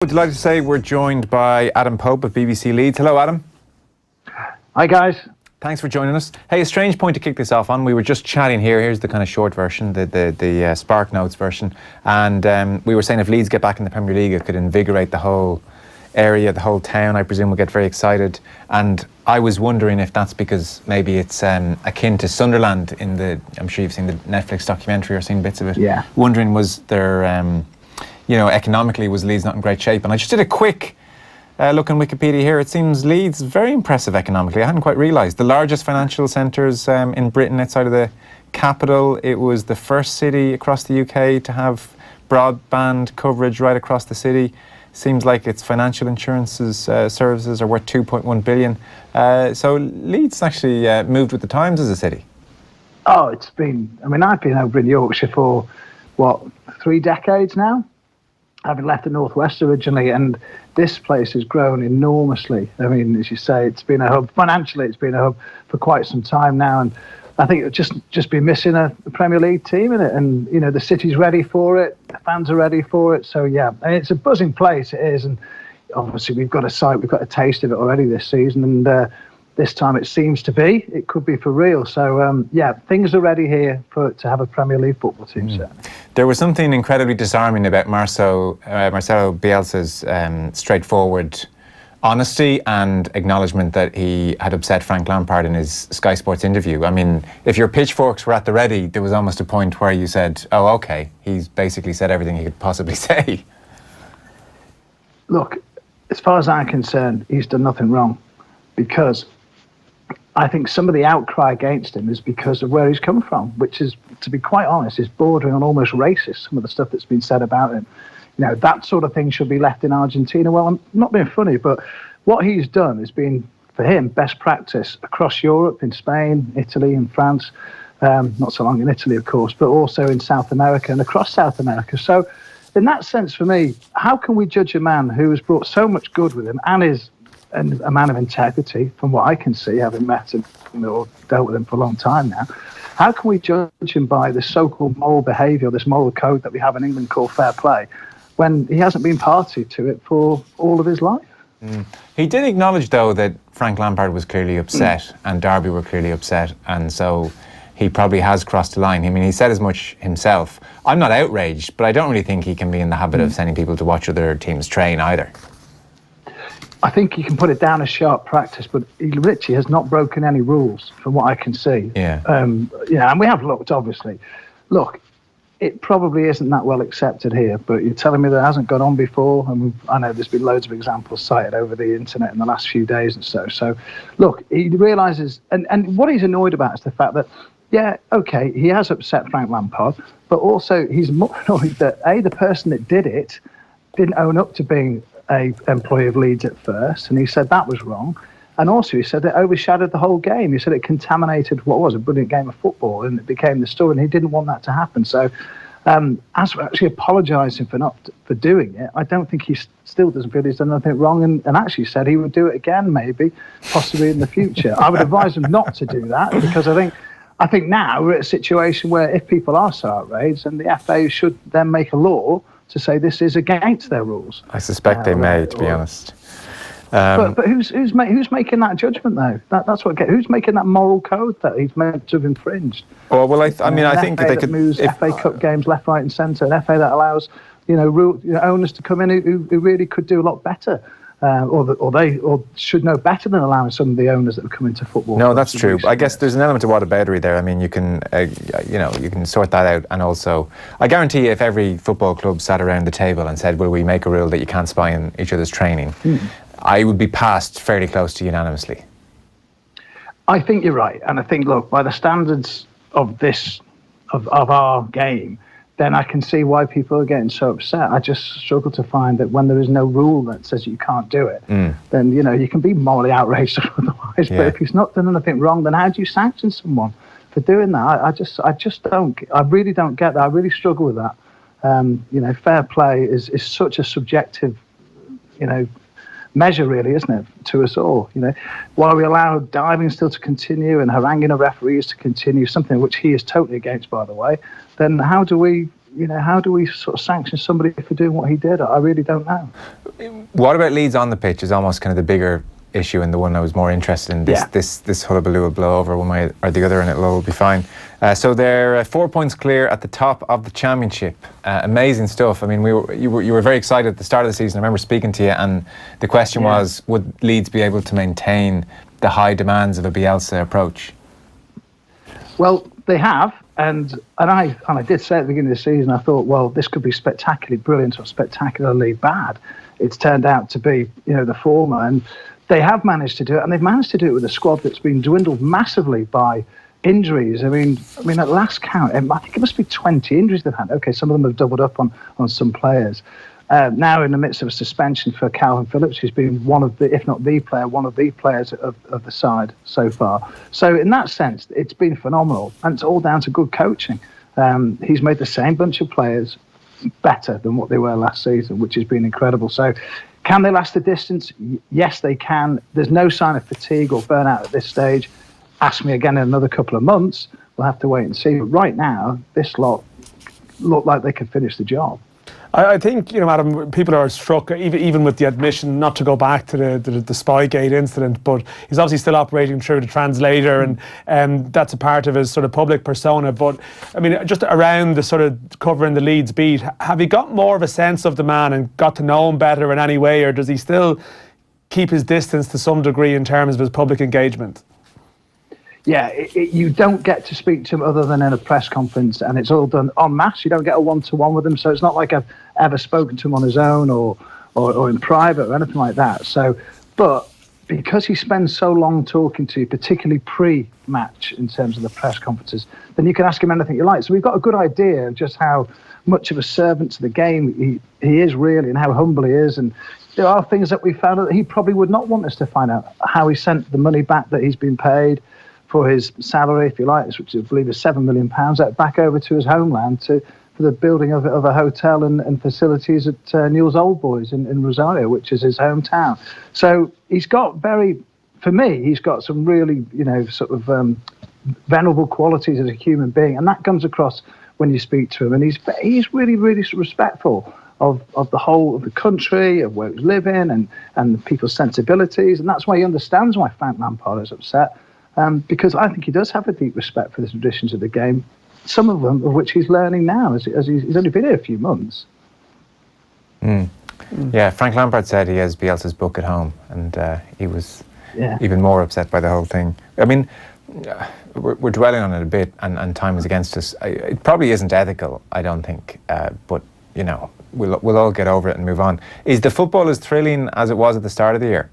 Delighted to say we're joined by Adam Pope of BBC Leeds. Hello, Adam. Hi, guys. Thanks for joining us. Hey, a strange point to kick this off on. We were just chatting here. Here's the kind of short version, the Spark Notes version. And we were saying if Leeds get back in the Premier League, it could invigorate the whole area, the whole town. I presume will get very excited. And I was wondering if that's because maybe it's akin to Sunderland in the... I'm sure you've seen the Netflix documentary or seen bits of it. Yeah. Wondering, was there... economically, was Leeds not in great shape? And I just did a quick look on Wikipedia here. It seems Leeds very impressive economically. I hadn't quite realised. The largest financial centres in Britain outside of the capital. It was the first city across the UK to have broadband coverage right across the city. Seems like its financial insurances services are worth 2.1 billion. So Leeds actually moved with the times as a city. Oh, it's been... I mean, I've been over in Yorkshire for, 3 decades now? Having left the Northwest originally, and this place has grown enormously. I mean, as you say, it's been a hub. Financially, it's been a hub for quite some time now, and I think it's just been missing a Premier League team in it. And, the city's ready for it, the fans are ready for it. So, yeah, and it's a buzzing place, it is. And obviously, we've got a taste of it already this season, and this time it seems to be. It could be for real. So, things are ready here to have a Premier League football team, certainly. There was something incredibly disarming about Marcelo Bielsa's straightforward honesty and acknowledgement that he had upset Frank Lampard in his Sky Sports interview. I mean, if your pitchforks were at the ready, there was almost a point where you said, oh, OK, he's basically said everything he could possibly say. Look, as far as I'm concerned, he's done nothing wrong, because I think some of the outcry against him is because of where he's come from, which is, to be quite honest, is bordering on almost racist, some of the stuff that's been said about him. That sort of thing should be left in Argentina. Well, I'm not being funny, but what he's done has been, for him, best practice across Europe, in Spain, Italy and France, not so long in Italy, of course, but also in South America and across South America. So in that sense, for me, how can we judge a man who has brought so much good with him and is a man of integrity, from what I can see, having met him, or dealt with him for a long time now? How can we judge him by this so-called moral behaviour, this moral code that we have in England called fair play, when he hasn't been party to it for all of his life? He did acknowledge, though, that Frank Lampard was clearly upset and Derby were clearly upset, and so he probably has crossed the line. I mean, he said as much himself. I'm not outraged, but I don't really think he can be in the habit of sending people to watch other teams train either. I think you can put it down as sharp practice, but he literally has not broken any rules, from what I can see. Yeah. And we have looked, obviously. Look, it probably isn't that well accepted here, but you're telling me that hasn't gone on before, and I know there's been loads of examples cited over the internet in the last few days and so. So, look, he realises, and what he's annoyed about is the fact that, yeah, OK, he has upset Frank Lampard, but also he's more annoyed that, A, the person that did it didn't own up to being a employee of Leeds at first, and he said that was wrong. And also he said it overshadowed the whole game. He said it contaminated what was a brilliant game of football, and it became the story, and he didn't want that to happen. So as for actually apologising for doing it, I don't think he still doesn't feel he's done anything wrong, and actually said he would do it again, maybe, possibly in the future. I would advise him not to do that, because I think now we're at a situation where if people are so outraged, and the FA should then make a law to say this is against their rules. I suspect they may, to be honest. But who's making that judgment, though? That's what. Who's making that moral code that he's meant to have infringed? Well, I think FA they could moves FA Cup games left, right, and centre. An FA that allows owners to come in who really could do a lot better. Or should know better than allowing some of the owners that have come into football. No, that's true. I guess there's an element of whataboutery there. I mean, you can, you can sort that out, and also, I guarantee you, if every football club sat around the table and said, "Will we make a rule that you can't spy on each other's training?" I would be passed fairly close to unanimously. I think you're right, and I think, look, by the standards of our game, then I can see why people are getting so upset. I just struggle to find that when there is no rule that says you can't do it, then, you can be morally outraged otherwise. Yeah. But if he's not done anything wrong, then how do you sanction someone for doing that? I just don't. I really don't get that. I really struggle with that. Fair play is such a subjective, measure, really, isn't it, to us all? While we allow diving still to continue and haranguing of referees to continue, something which he is totally against, by the way, then how do we how do we sort of sanction somebody for doing what he did? I really don't know. What about Leeds on the pitch is almost kind of the bigger issue, and the one I was more interested in. This hullabaloo will blow over one way or the other, and it'll all be fine. So they're 4 points clear at the top of the championship. Amazing stuff. I mean, you were very excited at the start of the season. I remember speaking to you, and the question was, would Leeds be able to maintain the high demands of a Bielsa approach? Well, they have, and I did say at the beginning of the season, I thought, well, this could be spectacularly brilliant or spectacularly bad. It's turned out to be, the former, and they have managed to do it, and they've managed to do it with a squad that's been dwindled massively by injuries. I mean, at last count, I think it must be 20 injuries they've had. Okay, some of them have doubled up on some players. Now in the midst of a suspension for Calvin Phillips, who's been one of the, if not the player, one of the players of the side so far. So in that sense, it's been phenomenal, and it's all down to good coaching. He's made the same bunch of players better than what they were last season, which has been incredible. So can they last the distance? Yes, they can. There's no sign of fatigue or burnout at this stage. Ask me again in another couple of months. We'll have to wait and see. But right now, this lot look like they can finish the job. I think, Adam, people are struck, even with the admission, not to go back to the Spygate incident, but he's obviously still operating through the translator, and that's a part of his sort of public persona. But, I mean, just around the sort of covering the Leeds beat, have you got more of a sense of the man and got to know him better in any way, or does he still keep his distance to some degree in terms of his public engagement? Yeah, you don't get to speak to him other than in a press conference, and it's all done en masse. You don't get a one-to-one with him, so it's not like I've ever spoken to him on his own or in private or anything like that. So, but because he spends so long talking to you, particularly pre-match in terms of the press conferences, then you can ask him anything you like. So we've got a good idea of just how much of a servant to the game he is really, and how humble he is. And there are things that we found out that he probably would not want us to find out. How he sent the money back that he's been paid for his salary, if you like, which I believe is £7 million, back over to his homeland for the building of a hotel and facilities at Newell's Old Boys in Rosario, which is his hometown. So he's got he's got some really, sort of venerable qualities as a human being, and that comes across when you speak to him. And he's really, really respectful of the whole of the country, of where he's living, and people's sensibilities, and that's why he understands why Frank Lampard is upset. Because I think he does have a deep respect for the traditions of the game, some of them of which he's learning now, as he's only been here a few months. Yeah, Frank Lampard said he has Bielsa's book at home, and he was even more upset by the whole thing. I mean, we're dwelling on it a bit, and time is against us. It probably isn't ethical, I don't think, but, we'll all get over it and move on. Is the football as thrilling as it was at the start of the year?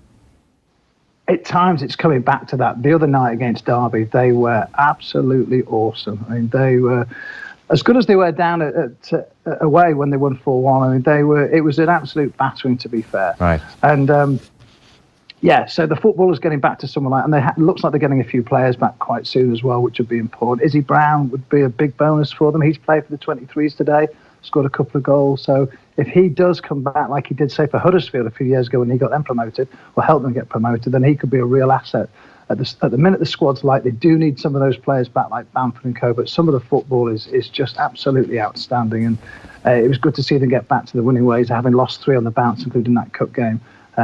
At times, it's coming back to that. The other night against Derby, they were absolutely awesome. I mean, they were as good as they were down at away when they won 4-1. I mean, it was an absolute battering, to be fair. Right. And so the football is getting back to someone like, and it looks like they're getting a few players back quite soon as well, which would be important. Izzy Brown would be a big bonus for them. He's played for the 23s today, scored a couple of goals. So if he does come back like he did, say, for Huddersfield a few years ago when he got them promoted, or helped them get promoted, then he could be a real asset. At the minute, the squad's like, they do need some of those players back, like Bamford and co, but some of the football is just absolutely outstanding. And it was good to see them get back to the winning ways, having lost 3 on the bounce, including that cup game,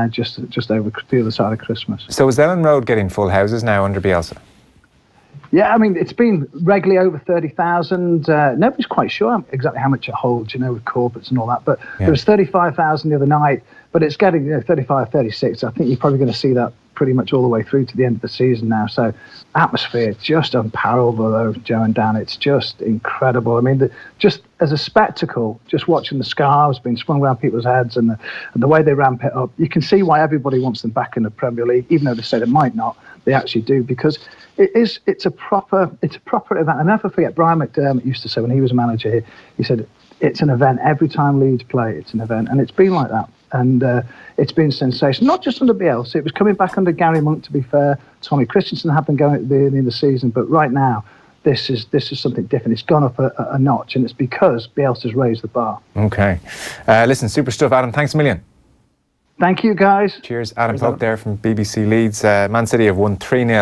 just over the other side of Christmas. So is Ellen Road getting full houses now under Bielsa? Yeah, I mean, it's been regularly over 30,000. Nobody's quite sure exactly how much it holds, with corporates and all that. But there was 35,000 the other night, but it's getting 35, 36. I think you're probably going to see that pretty much all the way through to the end of the season now. So atmosphere, just unparalleled, Joe and Dan. It's just incredible. I mean, just as a spectacle, just watching the scarves being swung around people's heads and the way they ramp it up, you can see why everybody wants them back in the Premier League, even though they say they might not. They actually do, because it's a proper event. I never forget, Brian McDermott used to say when he was a manager here, he said, it's an event. Every time Leeds play, it's an event. And it's been like that. And it's been sensational. Not just under Bielsa. It was coming back under Gary Monk, to be fair. Tommy Christensen had been going at the beginning of the season. But right now, this is something different. It's gone up a notch. And it's because Bielsa's raised the bar. Okay. Listen, super stuff, Adam. Thanks a million. Thank you, guys. Cheers. Adam Pope there from BBC Leeds. Man City have won 3-0.